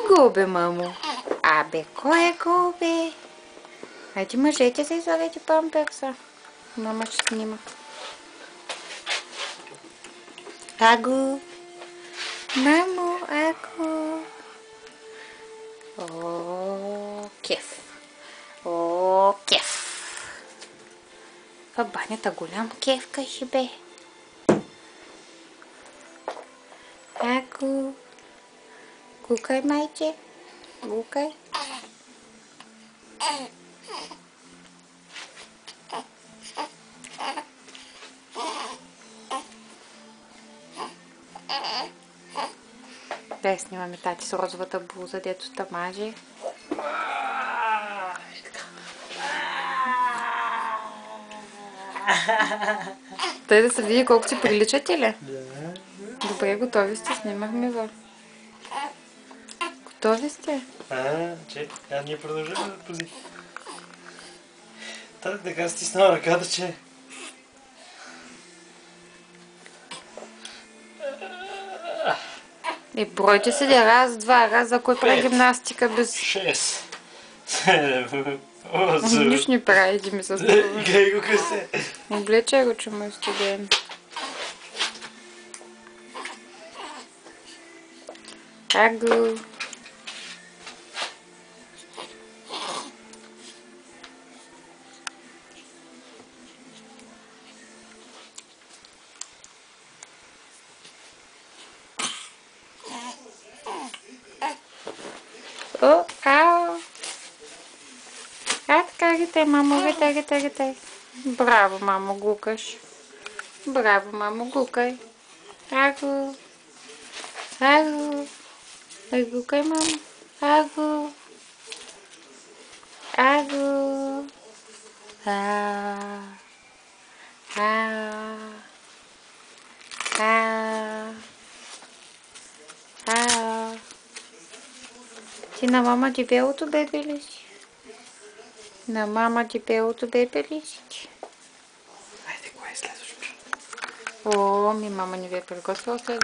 гол, бе, мамо? Абе, кой е гол, бе? Хайде, мъжете се излагайте памперса. Мама ще снима. Аго! Мамо, аго! О, кеф! О, кеф! В банята голям кеф, кажи, бе. Аго! Гукай, майче! Гукай! Дай снимаме тати с розовата блуза, дето тамаже. Тъй да се види колко си приличате ли? Да. Добре, готови сте, снимахме ви. Готови сте? Ние продължаваме да пози. Така стиснала ръката, че... Бройте се да раз, два, раз, за кой прави гимнастика без... 6, 7, 8... Нищо не прави, да ми се струва. Гай го късе. Облече го, че му е студен. Аго. О, ау. Така ги те, мамо, гитай. Браво, мамо, гукаш. Браво, мамо, гукай. Аго. Аго. Гукай, мамо. Аго. Аго. Ти на мама дебелото бебе ли си? На мама дебелото бебе ли си? Айде, кое е следващото? О, ми мама не ви е приготвила следващото.